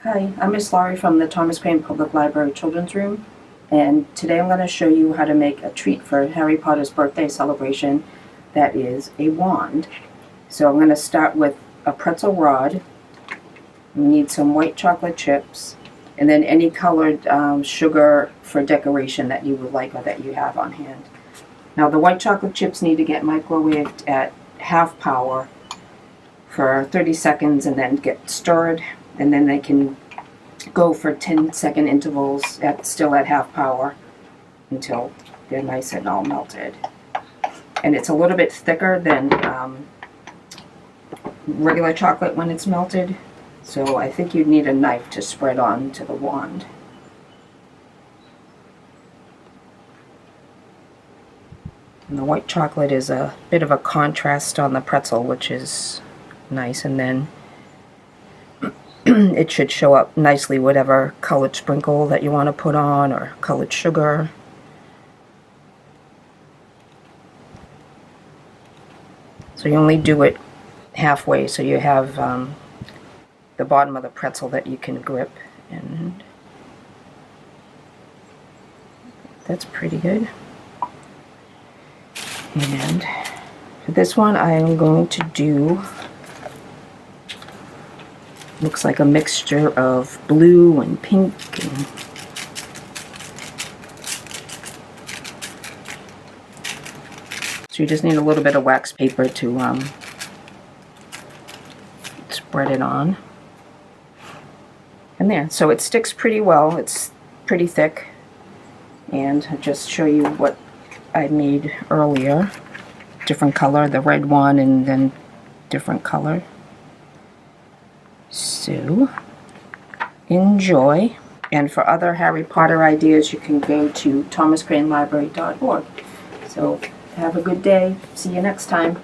Hi, I'm Miss Laurie from the Thomas Crane Public Library Children's Room, and today I'm going to show you how to make a treat for Harry Potter's birthday celebration that is a wand. So I'm going to start with a pretzel rod. You need some white chocolate chips, and then any colored sugar for decoration that you would like or that you have on hand. Now the white chocolate chips need to get microwaved at half power for 30 seconds and then get stirred, and then they can go for 10-second intervals still at half power until they're nice and all melted. And it's a little bit thicker than regular chocolate when it's melted, so I think you'd need a knife to spread onto the wand. And the white chocolate is a bit of a contrast on the pretzel, which is nice, and then it should show up nicely whatever colored sprinkle that you want to put on, or colored sugar. So you only do it halfway, so you have the bottom of the pretzel that you can grip, and that's pretty good. And for this one I am going to do, looks like a mixture of blue and pink and so you just need a little bit of wax paper to spread it on. And there, so it sticks pretty well. It's pretty thick. And I'll just show you what I made earlier. Different color, the red one, and then different color. So, enjoy. And for other Harry Potter ideas, you can go to thomascranelibrary.org. So, have a good day. See you next time.